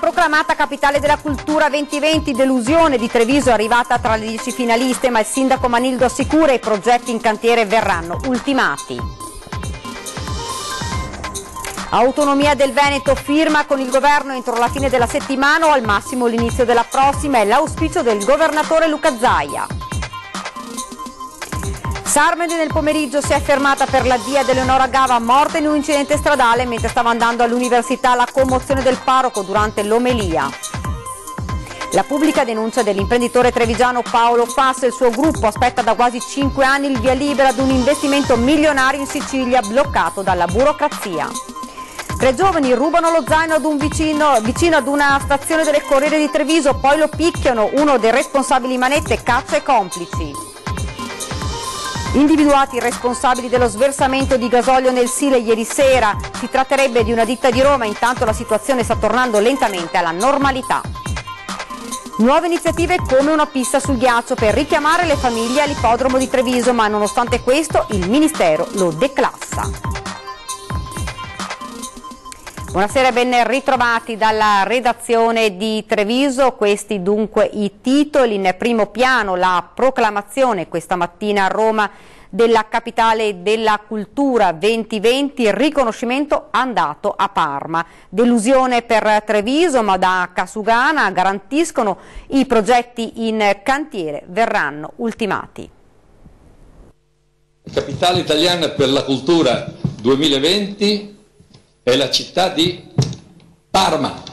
proclamata capitale della cultura 2020, delusione di Treviso è arrivata tra le 10 finaliste, ma il sindaco Manildo assicura i progetti in cantiere verranno ultimati. Autonomia del Veneto firma con il governo entro la fine della settimana o al massimo l'inizio della prossima, è l'auspicio del governatore Luca Zaia. Sarmedi nel pomeriggio si è fermata per la dia di Eleonora Gava, morta in un incidente stradale mentre stava andando all'università, la commozione del parroco durante l'omelia. La pubblica denuncia dell'imprenditore trevigiano Paolo Fass e il suo gruppo aspetta da quasi 5 anni il via libera ad un investimento milionario in Sicilia bloccato dalla burocrazia. 3 giovani rubano lo zaino ad un vicino ad una stazione del Corriere di Treviso, poi lo picchiano, uno dei responsabili manette caccia i complici. Individuati i responsabili dello sversamento di gasolio nel Sile ieri sera, si tratterebbe di una ditta di Roma, intanto la situazione sta tornando lentamente alla normalità. Nuove iniziative come una pista sul ghiaccio per richiamare le famiglie all'ippodromo di Treviso, ma nonostante questo il Ministero lo declassa. Buonasera e ben ritrovati dalla redazione di Treviso, questi dunque i titoli. In primo piano la proclamazione questa mattina a Roma della capitale della cultura 2020, il riconoscimento andato a Parma. Delusione per Treviso, ma da Casugana garantiscono i progetti in cantiere verranno ultimati. Capitale italiana per la cultura 2020 è la città di Parma.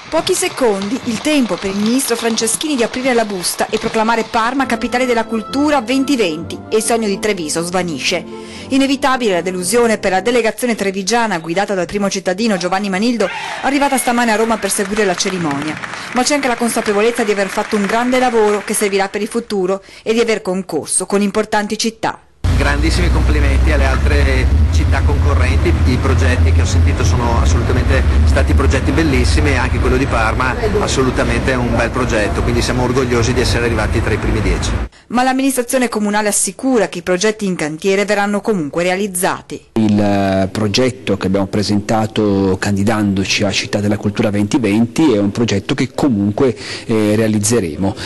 Pochi secondi, il tempo per il ministro Franceschini di aprire la busta e proclamare Parma capitale della cultura 2020 e il sogno di Treviso svanisce. Inevitabile la delusione per la delegazione trevigiana guidata dal primo cittadino Giovanni Manildo, arrivata stamane a Roma per seguire la cerimonia. Ma c'è anche la consapevolezza di aver fatto un grande lavoro che servirà per il futuro e di aver concorso con importanti città. Grandissimi complimenti alle altre città concorrenti, i progetti che ho sentito sono assolutamente stati progetti bellissimi e anche quello di Parma assolutamente è un bel progetto, quindi siamo orgogliosi di essere arrivati tra i primi 10. Ma l'amministrazione comunale assicura che i progetti in cantiere verranno comunque realizzati. Il progetto che abbiamo presentato candidandoci a Città della Cultura 2020 è un progetto che comunque realizzeremo,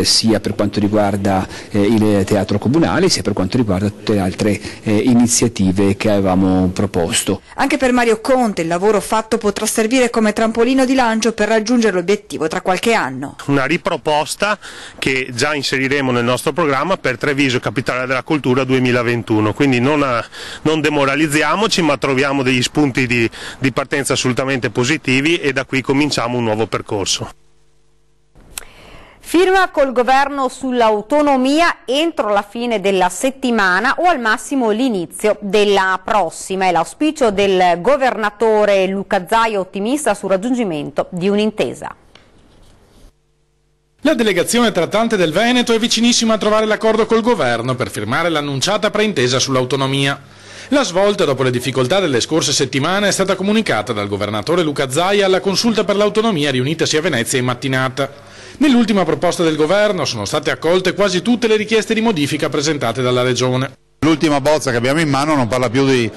sia per quanto riguarda il teatro comunale sia per quanto riguarda tutte le altre iniziative che avevamo proposto. Anche per Mario Conte il lavoro fatto potrà servire come trampolino di lancio per raggiungere l'obiettivo tra qualche anno. Una riproposta che già inseriremo nel nostro programma per Treviso Capitale della Cultura 2021, quindi non demoralizziamoci, ma troviamo degli spunti di partenza assolutamente positivi e da qui cominciamo un nuovo percorso. Firma col governo sull'autonomia entro la fine della settimana o al massimo l'inizio della prossima. È l'auspicio del governatore Luca Zaia, ottimista sul raggiungimento di un'intesa. La delegazione trattante del Veneto è vicinissima a trovare l'accordo col governo per firmare l'annunciata preintesa sull'autonomia. La svolta dopo le difficoltà delle scorse settimane è stata comunicata dal governatore Luca Zaia alla consulta per l'autonomia riunitasi a Venezia in mattinata. Nell'ultima proposta del governo sono state accolte quasi tutte le richieste di modifica presentate dalla Regione. L'ultima bozza che abbiamo in mano non parla più di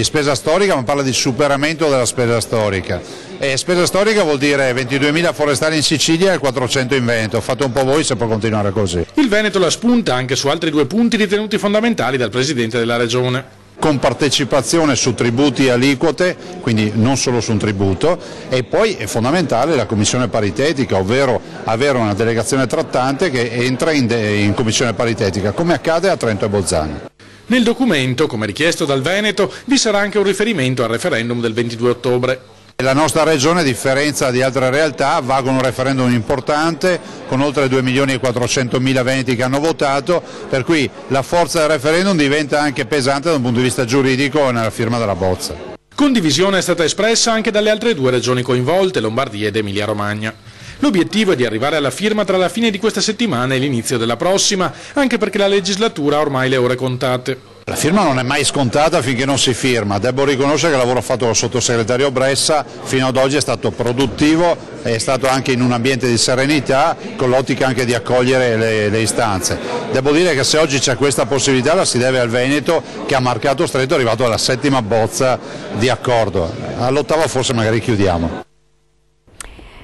spesa storica, ma parla di superamento della spesa storica. E spesa storica vuol dire 22.000 forestali in Sicilia e 400 in Veneto. Fate un po' voi se può continuare così. Il Veneto la spunta anche su altri 2 punti ritenuti fondamentali dal Presidente della Regione. Con partecipazione su tributi e aliquote, quindi non solo su un tributo, e poi è fondamentale la commissione paritetica, ovvero avere una delegazione trattante che entra in commissione paritetica, come accade a Trento e Bolzano. Nel documento, come richiesto dal Veneto, vi sarà anche un riferimento al referendum del 22 ottobre. La nostra regione, a differenza di altre realtà, va con un referendum importante, con oltre 2.400.000 veneti che hanno votato, per cui la forza del referendum diventa anche pesante da un punto di vista giuridico nella firma della bozza. Condivisione è stata espressa anche dalle altre 2 regioni coinvolte, Lombardia ed Emilia-Romagna. L'obiettivo è di arrivare alla firma tra la fine di questa settimana e l'inizio della prossima, anche perché la legislatura ha ormai le ore contate. La firma non è mai scontata finché non si firma, devo riconoscere che il lavoro fatto dal sottosegretario Bressa fino ad oggi è stato produttivo, è stato anche in un ambiente di serenità, con l'ottica anche di accogliere le istanze. Devo dire che se oggi c'è questa possibilità la si deve al Veneto, che a marcato stretto è arrivato alla 7ª bozza di accordo, all'8ª forse magari chiudiamo.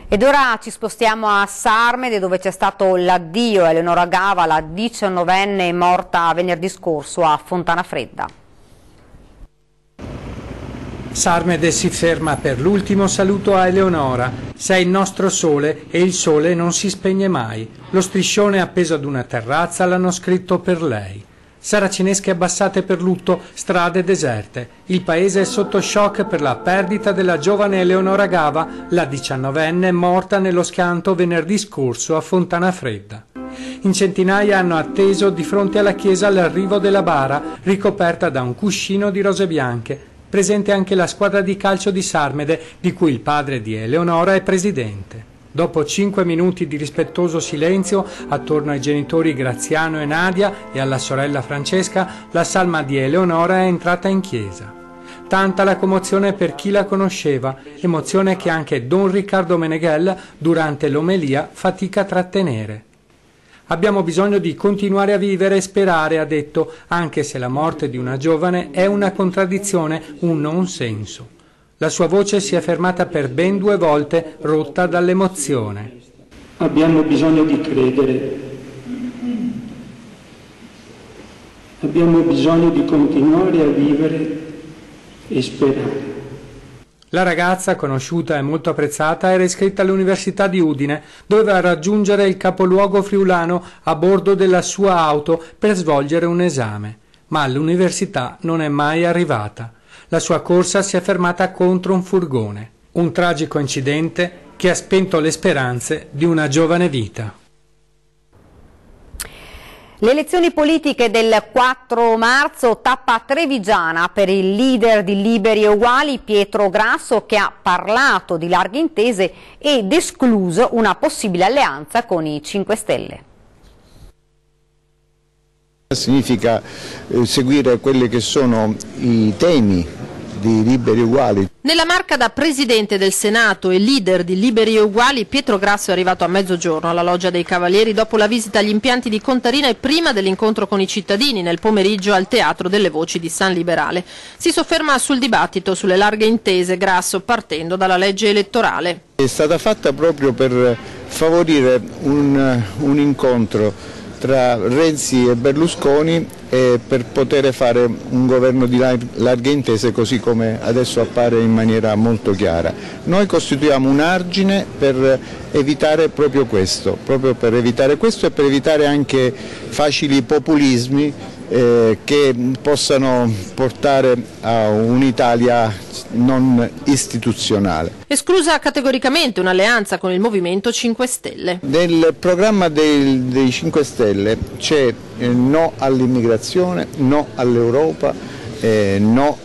Ed ora ci spostiamo a Sarmede, dove c'è stato l'addio a Eleonora Gava, la 19enne morta venerdì scorso a Fontana Fredda. Sarmede si ferma per l'ultimo saluto a Eleonora. Sei il nostro sole e il sole non si spegne mai. Lo striscione appeso ad una terrazza l'hanno scritto per lei. Saracinesche abbassate per lutto, strade deserte. Il paese è sotto shock per la perdita della giovane Eleonora Gava, la 19enne morta nello schianto venerdì scorso a Fontana Fredda. In centinaia hanno atteso di fronte alla chiesa l'arrivo della bara, ricoperta da un cuscino di rose bianche. Presente anche la squadra di calcio di Sarmede, di cui il padre di Eleonora è presidente. Dopo 5 minuti di rispettoso silenzio attorno ai genitori Graziano e Nadia e alla sorella Francesca, la salma di Eleonora è entrata in chiesa. Tanta la commozione per chi la conosceva, emozione che anche Don Riccardo Meneghel durante l'omelia fatica a trattenere. Abbiamo bisogno di continuare a vivere e sperare, ha detto, anche se la morte di una giovane è una contraddizione, un non senso. La sua voce si è fermata per ben 2 volte, rotta dall'emozione. Abbiamo bisogno di credere. Abbiamo bisogno di continuare a vivere e sperare. La ragazza, conosciuta e molto apprezzata, era iscritta all'Università di Udine, doveva raggiungere il capoluogo friulano a bordo della sua auto per svolgere un esame, ma all'università non è mai arrivata. La sua corsa si è fermata contro un furgone. Un tragico incidente che ha spento le speranze di una giovane vita. Le elezioni politiche del 4 marzo, tappa trevigiana per il leader di Liberi e Uguali, Pietro Grasso, che ha parlato di larghe intese ed escluso una possibile alleanza con i 5 Stelle. Significa seguire quelli che sono i temi di Liberi e Uguali. Nella Marca da presidente del Senato e leader di Liberi e Uguali, Pietro Grasso è arrivato a mezzogiorno alla Loggia dei Cavalieri dopo la visita agli impianti di Contarina e prima dell'incontro con i cittadini nel pomeriggio al Teatro delle Voci di San Liberale. Si sofferma sul dibattito sulle larghe intese, Grasso partendo dalla legge elettorale. È stata fatta proprio per favorire un incontro tra Renzi e Berlusconi e per poter fare un governo di larghe intese, così come adesso appare in maniera molto chiara. Noi costituiamo un argine per evitare proprio questo e per evitare anche facili populismi che possano portare a un'Italia non istituzionale. Esclusa categoricamente un'alleanza con il Movimento 5 Stelle. Nel programma dei 5 Stelle c'è no all'immigrazione, no all'Europa, no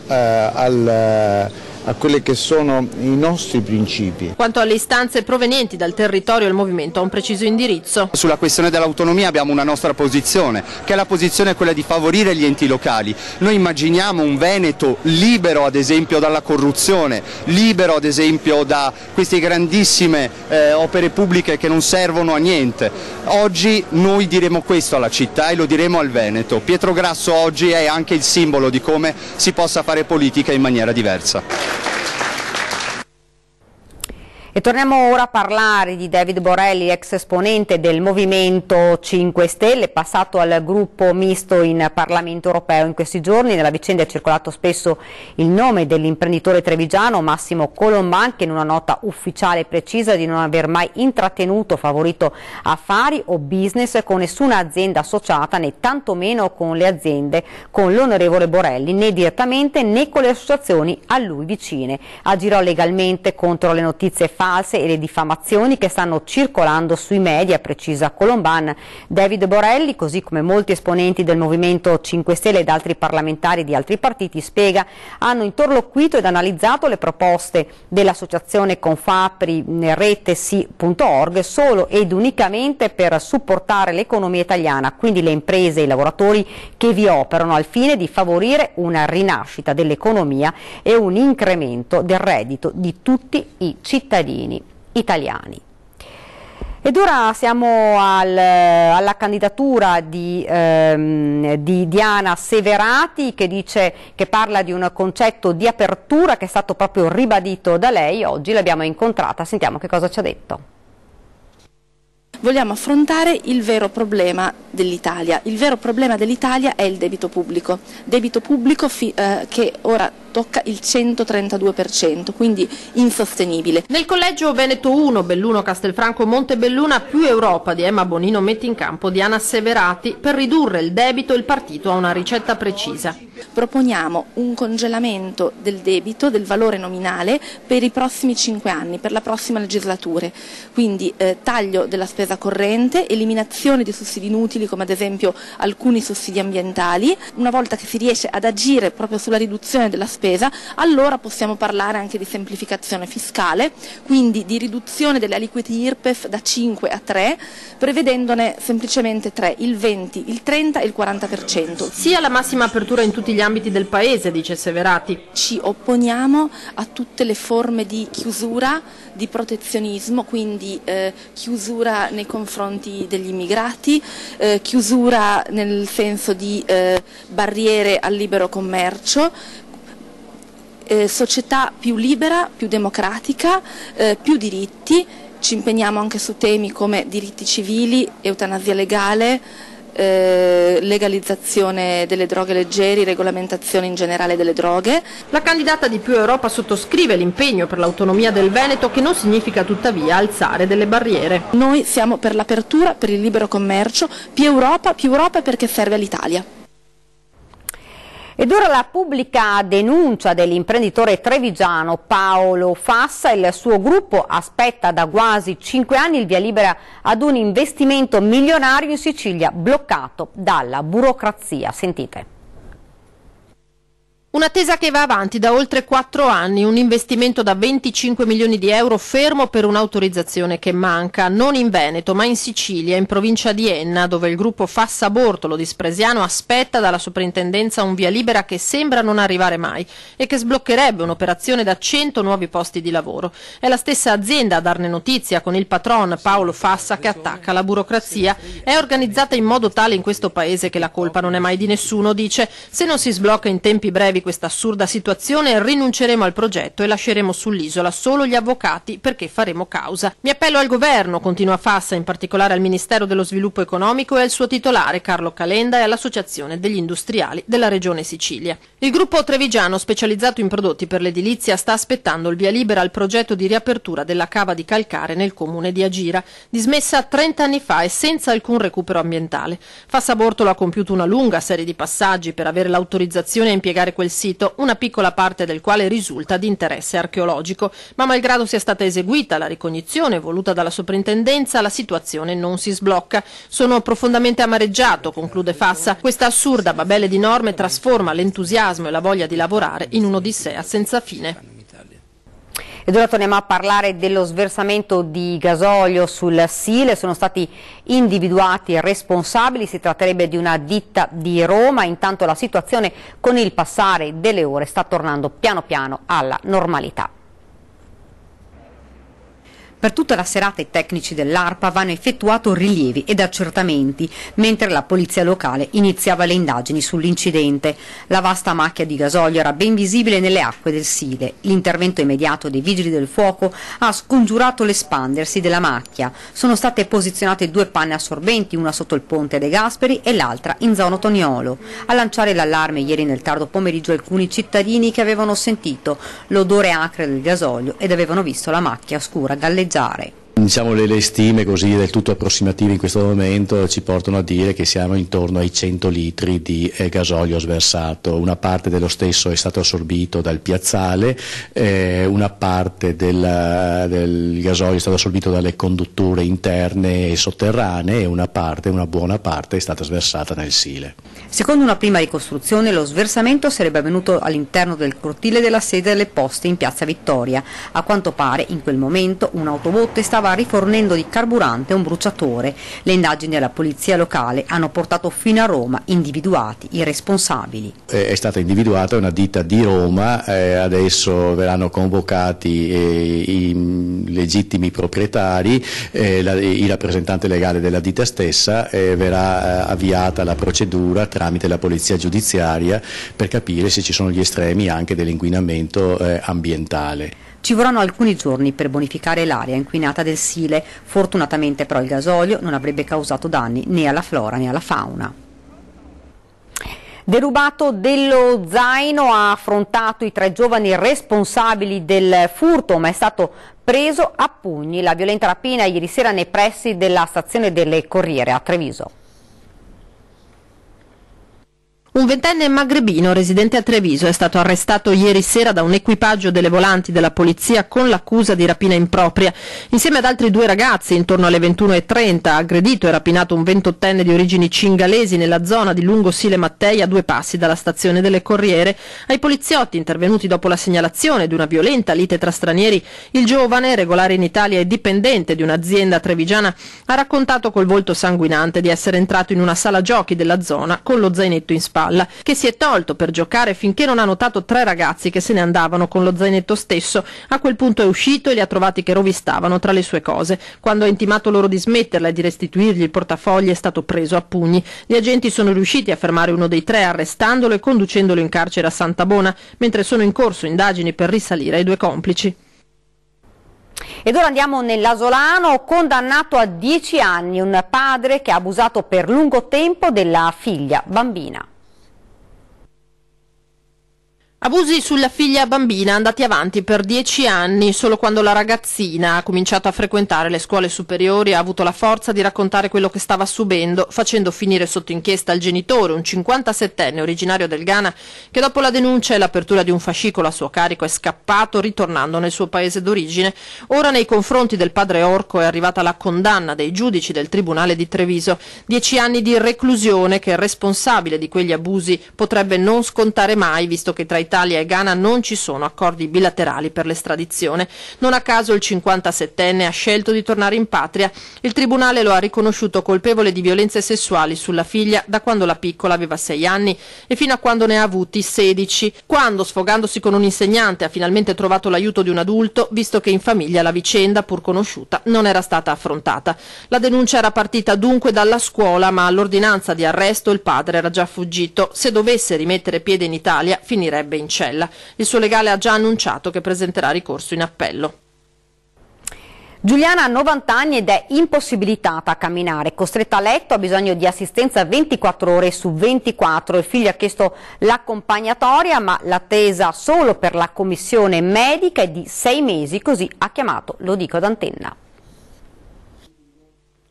a quelli che sono i nostri principi. Quanto alle istanze provenienti dal territorio, il Movimento ha un preciso indirizzo. Sulla questione dell'autonomia abbiamo una nostra posizione, che è la posizione quella di favorire gli enti locali. Noi immaginiamo un Veneto libero ad esempio dalla corruzione, libero ad esempio da queste grandissime opere pubbliche che non servono a niente. Oggi noi diremo questo alla città e lo diremo al Veneto. Pietro Grasso oggi è anche il simbolo di come si possa fare politica in maniera diversa. E torniamo ora a parlare di David Borrelli, ex esponente del Movimento 5 Stelle, passato al gruppo misto in Parlamento europeo. In questi giorni nella vicenda è circolato spesso il nome dell'imprenditore trevigiano Massimo Colomban, che in una nota ufficiale precisa di non aver mai intrattenuto o favorito affari o business con nessuna azienda associata, né tantomeno con le aziende con l'onorevole Borrelli, né direttamente né con le associazioni a lui vicine. Agirò legalmente contro le notizie false false e le diffamazioni che stanno circolando sui media, precisa Colomban. David Borelli, così come molti esponenti del Movimento 5 Stelle ed altri parlamentari di altri partiti, spiega, hanno interloquito ed analizzato le proposte dell'associazione Confapri retesi.org solo ed unicamente per supportare l'economia italiana, quindi le imprese e i lavoratori che vi operano, al fine di favorire una rinascita dell'economia e un incremento del reddito di tutti i cittadini italiani. Ed ora siamo alla candidatura di Diana Severati, che parla di un concetto di apertura che è stato proprio ribadito da lei. Oggi l'abbiamo incontrata, sentiamo che cosa ci ha detto. Vogliamo affrontare il vero problema dell'Italia. Il vero problema dell'Italia è il debito pubblico che ora tocca il 132%, quindi insostenibile. Nel collegio Veneto 1, Belluno Castelfranco Montebelluna, più Europa di Emma Bonino mette in campo Diana Severati per ridurre il debito. Il partito ha una ricetta precisa. Proponiamo un congelamento del debito, del valore nominale, per i prossimi 5 anni, per la prossima legislatura. Quindi taglio della spesa corrente, eliminazione di sussidi inutili come ad esempio alcuni sussidi ambientali. Una volta che si riesce ad agire proprio sulla riduzione della spesa, allora possiamo parlare anche di semplificazione fiscale, quindi di riduzione delle aliquote IRPEF da 5 a 3, prevedendone semplicemente 3, il 20, il 30 e il 40%. Sia la massima apertura in tutti gli ambiti del Paese, dice Severati. Ci opponiamo a tutte le forme di chiusura, di protezionismo, quindi chiusura nei confronti degli immigrati, chiusura nel senso di barriere al libero commercio, società più libera, più democratica, più diritti. Ci impegniamo anche su temi come diritti civili, eutanasia legale, legalizzazione delle droghe leggeri, regolamentazione in generale delle droghe. La candidata di Più Europa sottoscrive l'impegno per l'autonomia del Veneto, che non significa tuttavia alzare delle barriere. Noi siamo per l'apertura, per il libero commercio, più Europa perché serve all'Italia. Ed ora la pubblica denuncia dell'imprenditore trevigiano Paolo Fassa. Il suo gruppo aspetta da quasi 5 anni il via libera ad un investimento milionario in Sicilia, bloccato dalla burocrazia. Sentite. Un'attesa che va avanti da oltre 4 anni, un investimento da 25 milioni di euro fermo per un'autorizzazione che manca, non in Veneto ma in Sicilia, in provincia di Enna, dove il gruppo Fassa Bortolo di Spresiano aspetta dalla soprintendenza un via libera che sembra non arrivare mai e che sbloccherebbe un'operazione da 100 nuovi posti di lavoro. È la stessa azienda a darne notizia, con il patron Paolo Fassa che attacca la burocrazia. È organizzata in modo tale in questo paese che la colpa non è mai di nessuno, dice. Se non si sblocca in tempi brevi questa assurda situazione, rinunceremo al progetto e lasceremo sull'isola solo gli avvocati perché faremo causa. Mi appello al governo, continua Fassa, in particolare al Ministero dello Sviluppo Economico e al suo titolare Carlo Calenda e all'Associazione degli Industriali della Regione Sicilia. Il gruppo trevigiano specializzato in prodotti per l'edilizia sta aspettando il via libera al progetto di riapertura della cava di calcare nel comune di Agira, dismessa 30 anni fa e senza alcun recupero ambientale. Fassa Bortolo ha compiuto una lunga serie di passaggi per avere l'autorizzazione a impiegare quel sito, una piccola parte del quale risulta di interesse archeologico, ma malgrado sia stata eseguita la ricognizione voluta dalla soprintendenza, la situazione non si sblocca. Sono profondamente amareggiato, conclude Fassa. Questa assurda babele di norme trasforma l'entusiasmo e la voglia di lavorare in un'odissea senza fine. Ed ora torniamo a parlare dello sversamento di gasolio sul Sile. Sono stati individuati responsabili, si tratterebbe di una ditta di Roma. Intanto la situazione con il passare delle ore sta tornando piano piano alla normalità. Per tutta la serata i tecnici dell'ARPA hanno effettuato rilievi ed accertamenti, mentre la polizia locale iniziava le indagini sull'incidente. La vasta macchia di gasolio era ben visibile nelle acque del Sile. L'intervento immediato dei vigili del fuoco ha scongiurato l'espandersi della macchia. Sono state posizionate 2 panne assorbenti, una sotto il ponte dei Gasperi e l'altra in zona Toniolo. A lanciare l'allarme ieri nel tardo pomeriggio alcuni cittadini che avevano sentito l'odore acre del gasolio ed avevano visto la macchia scura galleggiare. Diciamo le stime così del tutto approssimative in questo momento ci portano a dire che siamo intorno ai 100 litri di gasolio sversato. Una parte dello stesso è stato assorbito dal piazzale, una parte del gasolio è stato assorbito dalle condutture interne e sotterranee e una buona parte è stata sversata nel Sile. Secondo una prima ricostruzione, lo sversamento sarebbe avvenuto all'interno del cortile della sede delle Poste in Piazza Vittoria. A quanto pare, in quel momento, un'autobotte stava rifornendo di carburante un bruciatore. Le indagini della polizia locale hanno portato fino a Roma individuati i responsabili. È stata individuata una ditta di Roma, adesso verranno convocati i legittimi proprietari, il rappresentante legale della ditta stessa, verrà avviata la procedura tramite la polizia giudiziaria per capire se ci sono gli estremi anche dell'inquinamento ambientale. Ci vorranno alcuni giorni per bonificare l'area inquinata del Sile. Fortunatamente però il gasolio non avrebbe causato danni né alla flora né alla fauna. Derubato dello zaino, ha affrontato i 3 giovani responsabili del furto, ma è stato preso a pugni. La violenta rapina ieri sera nei pressi della stazione delle Corriere a Treviso. Un 20enne magrebino residente a Treviso è stato arrestato ieri sera da un equipaggio delle volanti della polizia con l'accusa di rapina impropria. Insieme ad altri 2 ragazzi, intorno alle 21:30, ha aggredito e rapinato un 28enne di origini cingalesi nella zona di Lungo Sile Mattei, a 2 passi dalla stazione delle Corriere. Ai poliziotti intervenuti dopo la segnalazione di una violenta lite tra stranieri, il giovane, regolare in Italia e dipendente di un'azienda trevigiana, ha raccontato col volto sanguinante di essere entrato in una sala giochi della zona con lo zainetto in spalla, che si è tolto per giocare finché non ha notato 3 ragazzi che se ne andavano con lo zainetto stesso. A quel punto è uscito e li ha trovati che rovistavano tra le sue cose. Quando ha intimato loro di smetterla e di restituirgli il portafogli, è stato preso a pugni. Gli agenti sono riusciti a fermare uno dei 3 arrestandolo e conducendolo in carcere a Santabona, mentre sono in corso indagini per risalire ai 2 complici. Ed ora andiamo nell'Asolano, condannato a 10 anni un padre che ha abusato per lungo tempo della figlia bambina. Abusi sulla figlia bambina andati avanti per 10 anni. Solo quando la ragazzina ha cominciato a frequentare le scuole superiori ha avuto la forza di raccontare quello che stava subendo, facendo finire sotto inchiesta il genitore, un 57enne originario del Ghana, che dopo la denuncia e l'apertura di un fascicolo a suo carico è scappato, ritornando nel suo paese d'origine. Ora nei confronti del padre orco è arrivata la condanna dei giudici del Tribunale di Treviso. 10 anni di reclusione che il responsabile di quegli abusi potrebbe non scontare mai, visto che tra Italia e Ghana non ci sono accordi bilaterali per l'estradizione. Non a caso il 57enne ha scelto di tornare in patria. Il tribunale lo ha riconosciuto colpevole di violenze sessuali sulla figlia da quando la piccola aveva 6 anni e fino a quando ne ha avuti 16, quando, sfogandosi con un insegnante, ha finalmente trovato l'aiuto di un adulto, visto che in famiglia la vicenda, pur conosciuta, non era stata affrontata. La denuncia era partita dunque dalla scuola, ma all'ordinanza di arresto il padre era già fuggito. Se dovesse rimettere piede in Italia, finirebbe in cella. Il suo legale ha già annunciato che presenterà ricorso in appello. Giuliana ha 90 anni ed è impossibilitata a camminare, costretta a letto, ha bisogno di assistenza 24 ore su 24. Il figlio ha chiesto l'accompagnatoria, ma l'attesa solo per la commissione medica è di 6 mesi, così ha chiamato Lo Dico ad Antenna.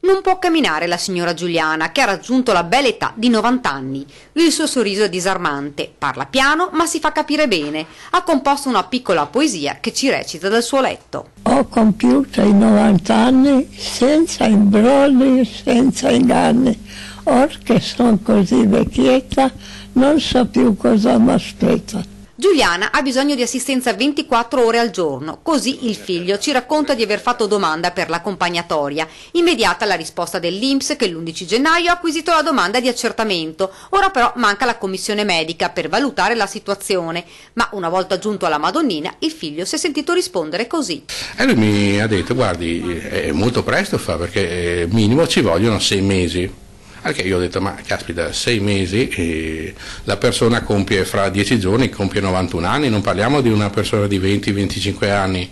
Non può camminare la signora Giuliana, che ha raggiunto la bella età di 90 anni. Il suo sorriso è disarmante, parla piano ma si fa capire bene. Ha composto una piccola poesia che ci recita dal suo letto. Ho compiuto i 90 anni senza imbrogli, senza inganni. Or che sono così vecchietta, non so più cosa mi aspetta. Giuliana ha bisogno di assistenza 24 ore al giorno, così il figlio ci racconta di aver fatto domanda per l'accompagnatoria. Immediata la risposta dell'INPS che l'11 gennaio ha acquisito la domanda di accertamento. Ora però manca la commissione medica per valutare la situazione, ma una volta giunto alla Madonnina il figlio si è sentito rispondere così. E lui mi ha detto: guardi, è molto presto perché minimo ci vogliono 6 mesi. Anche io ho detto: ma caspita, 6 mesi, e la persona compie fra 10 giorni, compie 91 anni, non parliamo di una persona di 20-25 anni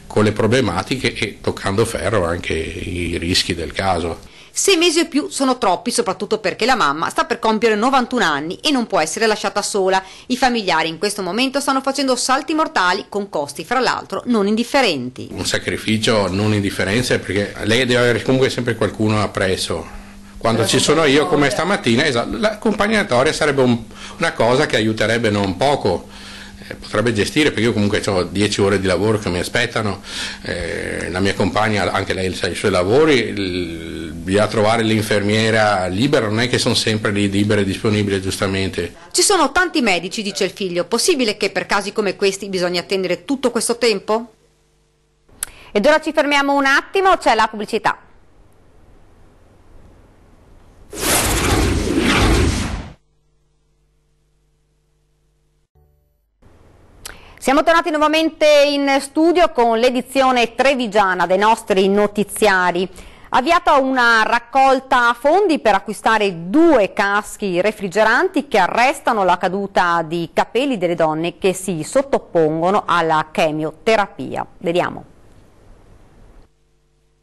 con le problematiche e toccando ferro anche i rischi del caso. 6 mesi o più sono troppi, soprattutto perché la mamma sta per compiere 91 anni e non può essere lasciata sola. I familiari in questo momento stanno facendo salti mortali con costi, fra l'altro, non indifferenti. Un sacrificio non indifferente, perché lei deve avere comunque sempre qualcuno appresso. Quando ci sono io, come stamattina, l'accompagnatoria sarebbe una cosa che aiuterebbe non poco. Potrebbe gestire, perché io comunque ho 10 ore di lavoro che mi aspettano, la mia compagna, anche lei sa i suoi lavori, bisogna trovare l'infermiera libera, non è che sono sempre lì libere e disponibili, giustamente. Ci sono tanti medici, dice il figlio, possibile che per casi come questi bisogna attendere tutto questo tempo? Ed ora ci fermiamo un attimo, c'è la pubblicità. Siamo tornati nuovamente in studio con l'edizione trevigiana dei nostri notiziari. Avviata una raccolta fondi per acquistare 2 caschi refrigeranti che arrestano la caduta di capelli delle donne che si sottopongono alla chemioterapia. Vediamo.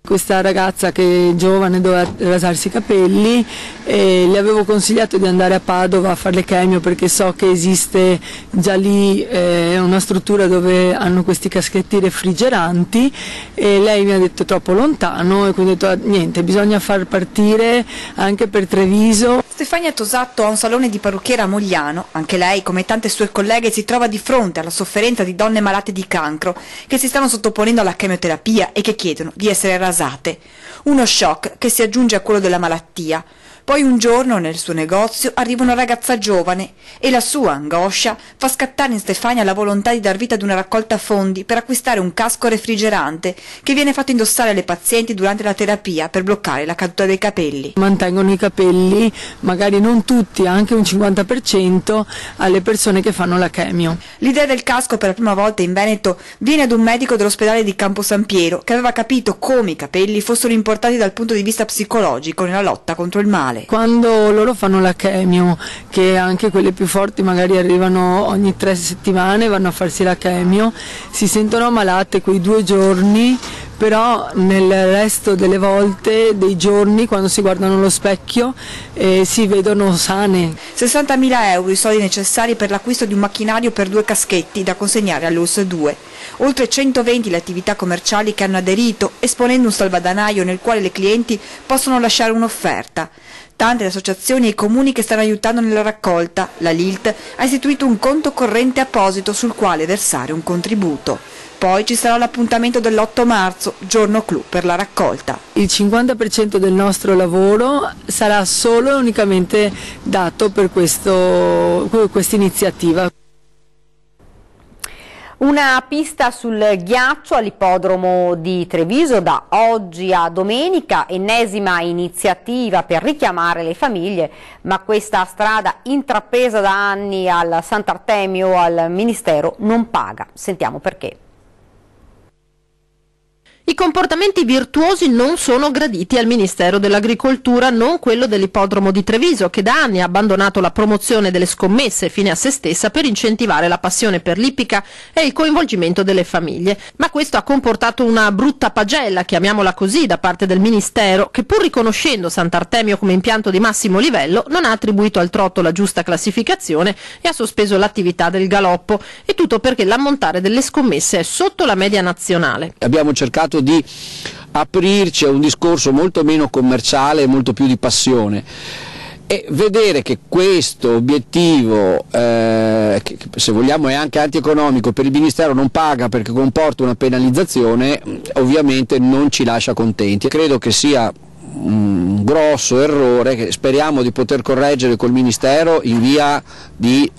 Questa ragazza che è giovane doveva rasarsi i capelli e le avevo consigliato di andare a Padova a fare le chemio, perché so che esiste già lì una struttura dove hanno questi caschetti refrigeranti, e lei mi ha detto troppo lontano, e quindi ho detto niente, bisogna far partire anche per Treviso. Stefania Tosatto ha un salone di parrucchiera a Mogliano. Anche lei, come tante sue colleghe, si trova di fronte alla sofferenza di donne malate di cancro che si stanno sottoponendo alla chemioterapia e che chiedono di essere rasate. Uno shock che si aggiunge a quello della malattia. Poi un giorno nel suo negozio arriva una ragazza giovane e la sua angoscia fa scattare in Stefania la volontà di dar vita ad una raccolta fondi per acquistare un casco refrigerante che viene fatto indossare alle pazienti durante la terapia per bloccare la caduta dei capelli. Mantengono i capelli, magari non tutti, anche un 50% alle persone che fanno la chemio. L'idea del casco per la prima volta in Veneto viene da un medico dell'ospedale di Campo San Piero che aveva capito come i capelli fossero importanti dal punto di vista psicologico nella lotta contro il male. Quando loro fanno la chemio, che anche quelle più forti magari arrivano ogni 3 settimane, vanno a farsi la chemio, si sentono ammalate quei 2 giorni, però nel resto delle volte, dei giorni, quando si guardano allo specchio, si vedono sane. 60.000 euro i soldi necessari per l'acquisto di un macchinario per 2 caschetti da consegnare all'ULSS 2. Oltre 120 le attività commerciali che hanno aderito, esponendo un salvadanaio nel quale le clienti possono lasciare un'offerta. Tante le associazioni e i comuni che stanno aiutando nella raccolta. La LILT ha istituito un conto corrente apposito sul quale versare un contributo. Poi ci sarà l'appuntamento dell'8 marzo, giorno clou per la raccolta. Il 50% del nostro lavoro sarà solo e unicamente dato per questa iniziativa. Una pista sul ghiaccio all'ippodromo di Treviso da oggi a domenica, ennesima iniziativa per richiamare le famiglie, ma questa strada intrapresa da anni al Sant'Artemio, al Ministero, non paga. Sentiamo perché. I comportamenti virtuosi non sono graditi al Ministero dell'Agricoltura, non quello dell'ippodromo di Treviso, che da anni ha abbandonato la promozione delle scommesse fine a se stessa per incentivare la passione per l'ippica e il coinvolgimento delle famiglie. Ma questo ha comportato una brutta pagella, chiamiamola così, da parte del Ministero, che pur riconoscendo Sant'Artemio come impianto di massimo livello, non ha attribuito al trotto la giusta classificazione e ha sospeso l'attività del galoppo. E tutto perché l'ammontare delle scommesse è sotto la media nazionale. Abbiamo cercato di aprirci a un discorso molto meno commerciale e molto più di passione, e vedere che questo obiettivo, che se vogliamo è anche antieconomico, per il Ministero non paga perché comporta una penalizzazione, ovviamente non ci lascia contenti. Credo che sia un grosso errore che speriamo di poter correggere col Ministero in via di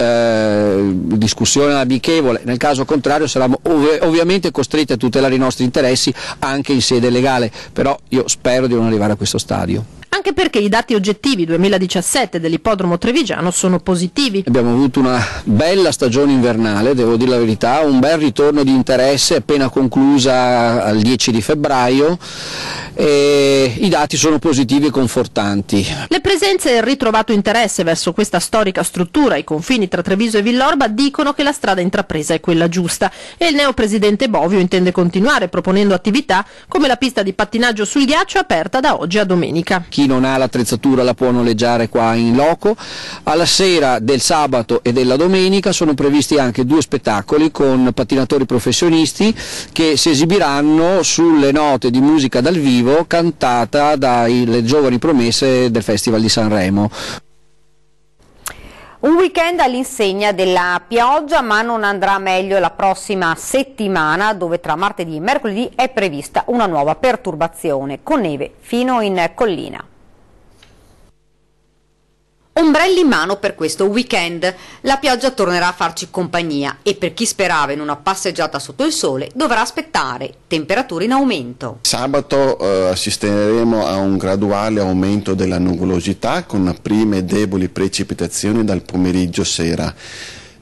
discussione amichevole. Nel caso contrario saremo ovviamente costretti a tutelare i nostri interessi anche in sede legale, però io spero di non arrivare a questo stadio. anche perché i dati oggettivi 2017 dell'ippodromo trevigiano sono positivi. Abbiamo avuto una bella stagione invernale, devo dire la verità, un bel ritorno di interesse appena conclusa al 10 di febbraio e i dati sono positivi e confortanti. Le presenze e il ritrovato interesse verso questa storica struttura ai confini tra Treviso e Villorba dicono che la strada intrapresa è quella giusta e il neopresidente Bovio intende continuare proponendo attività come la pista di pattinaggio sul ghiaccio aperta da oggi a domenica. Chi non ha l'attrezzatura la può noleggiare qua in loco. Alla sera del sabato e della domenica sono previsti anche 2 spettacoli con pattinatori professionisti che si esibiranno sulle note di musica dal vivo cantata dalle giovani promesse del Festival di Sanremo. Un weekend all'insegna della pioggia, ma non andrà meglio la prossima settimana, dove tra martedì e mercoledì è prevista una nuova perturbazione con neve fino in collina. Ombrelli in mano per questo weekend. La pioggia tornerà a farci compagnia e per chi sperava in una passeggiata sotto il sole dovrà aspettare temperature in aumento. Sabato assisteremo a un graduale aumento della nuvolosità con prime deboli precipitazioni dal pomeriggio sera.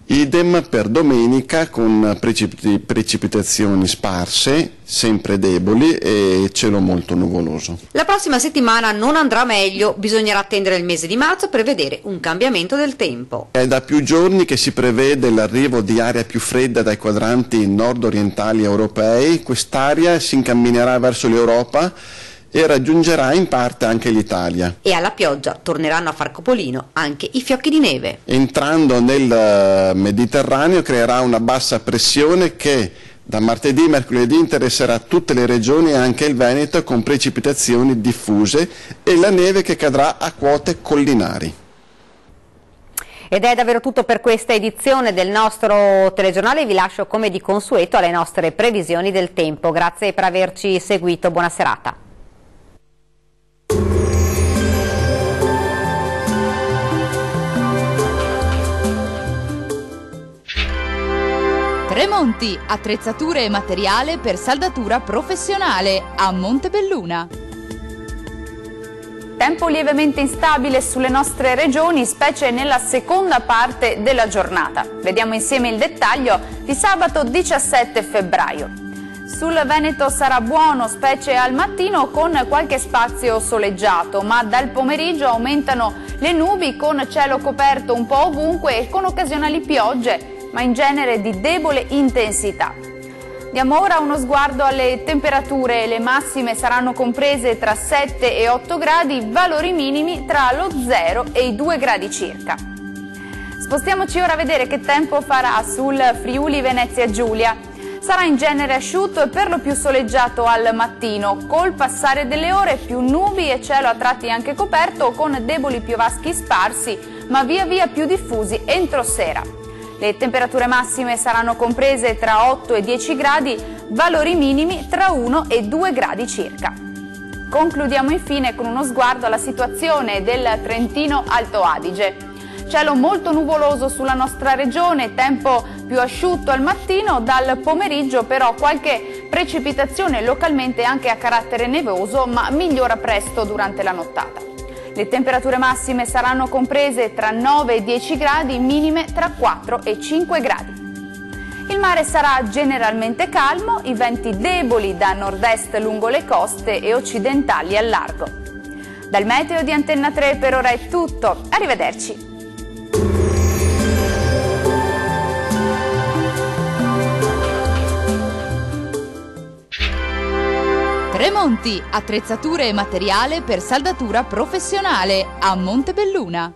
Idem per domenica con precipitazioni sparse, sempre deboli e cielo molto nuvoloso. La prossima settimana non andrà meglio, bisognerà attendere il mese di marzo per vedere un cambiamento del tempo. È da più giorni che si prevede l'arrivo di aria più fredda dai quadranti nord-orientali europei. Quest'aria si incamminerà verso l'Europa e raggiungerà in parte anche l'Italia. E alla pioggia torneranno a far capolino anche i fiocchi di neve. Entrando nel Mediterraneo creerà una bassa pressione che da martedì e mercoledì interesserà tutte le regioni e anche il Veneto con precipitazioni diffuse e la neve che cadrà a quote collinari. Ed è davvero tutto per questa edizione del nostro telegiornale, vi lascio come di consueto alle nostre previsioni del tempo. Grazie per averci seguito, buona serata. Tremonti, attrezzature e materiale per saldatura professionale a Montebelluna. Tempo lievemente instabile sulle nostre regioni, specie nella seconda parte della giornata. Vediamo insieme il dettaglio di sabato 17 febbraio. Sul Veneto sarà buono, specie al mattino con qualche spazio soleggiato, ma dal pomeriggio aumentano le nubi con cielo coperto un po' ovunque e con occasionali piogge, ma in genere di debole intensità. Diamo ora uno sguardo alle temperature, le massime saranno comprese tra 7 e 8 gradi, valori minimi tra lo 0 e i 2 gradi circa. Spostiamoci ora a vedere che tempo farà sul Friuli Venezia Giulia. Sarà in genere asciutto e per lo più soleggiato al mattino, col passare delle ore più nubi e cielo a tratti anche coperto con deboli piovaschi sparsi, ma via via più diffusi entro sera. Le temperature massime saranno comprese tra 8 e 10 gradi, valori minimi tra 1 e 2 gradi circa. Concludiamo infine con uno sguardo alla situazione del Trentino Alto Adige. Cielo molto nuvoloso sulla nostra regione, tempo più asciutto al mattino, dal pomeriggio però qualche precipitazione localmente anche a carattere nevoso, ma migliora presto durante la nottata. Le temperature massime saranno comprese tra 9 e 10 gradi, minime tra 4 e 5 gradi. Il mare sarà generalmente calmo, i venti deboli da nord-est lungo le coste e occidentali al largo. Dal meteo di Antenna 3 per ora è tutto, arrivederci. Tremonti, attrezzature e materiale per saldatura professionale a Montebelluna.